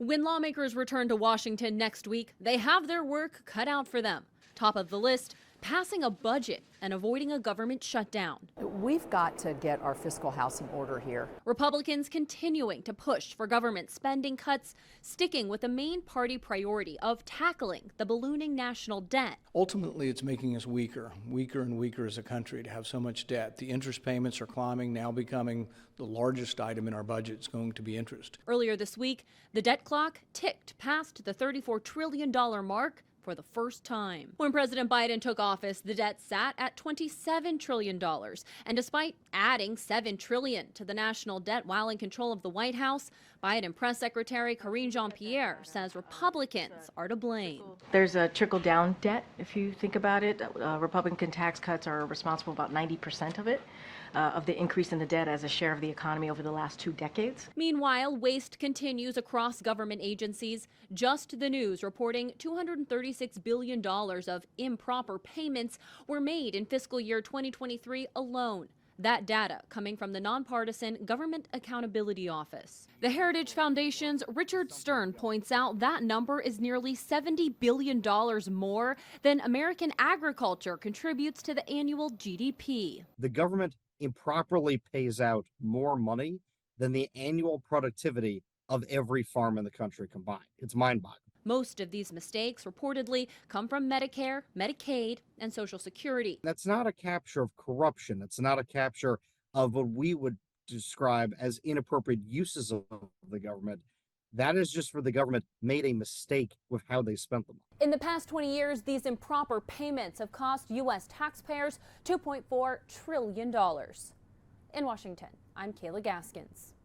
When lawmakers return to Washington next week, they have their work cut out for them. Top of the list, passing a budget and avoiding a government shutdown. We've got to get our fiscal house in order here. Republicans continuing to push for government spending cuts, sticking with the main party priority of tackling the ballooning national debt. Ultimately, it's making us weaker and weaker as a country to have so much debt. The interest payments are climbing, now becoming the largest item in our budget is going to be interest. Earlier this week, the debt clock ticked past the $34 trillion mark for the first time. When President Biden took office, the debt sat at $27 trillion. And despite adding $7 trillion to the national debt while in control of the White House, Biden Press Secretary Karine Jean-Pierre says Republicans are to blame. There's a trickle-down debt, if you think about it. Republican tax cuts are responsible for about 90% of it, of the increase in the debt as a share of the economy over the last 2 decades. Meanwhile, waste continues across government agencies. Just the News reporting $236 billion of improper payments were made in fiscal year 2023 alone. That data coming from the nonpartisan Government Accountability Office. The Heritage Foundation's Richard Stern points out that number is nearly $70 billion more than American agriculture contributes to the annual GDP. The government improperly pays out more money than the annual productivity of every farm in the country combined. It's mind-boggling. Most of these mistakes reportedly come from Medicare, Medicaid, and Social Security. That's not a capture of corruption. It's not a capture of what we would describe as inappropriate uses of the government. That is just where the government made a mistake with how they spent them. In the past 20 years, these improper payments have cost U.S. taxpayers $2.4 trillion. In Washington, I'm Kayla Gaskins.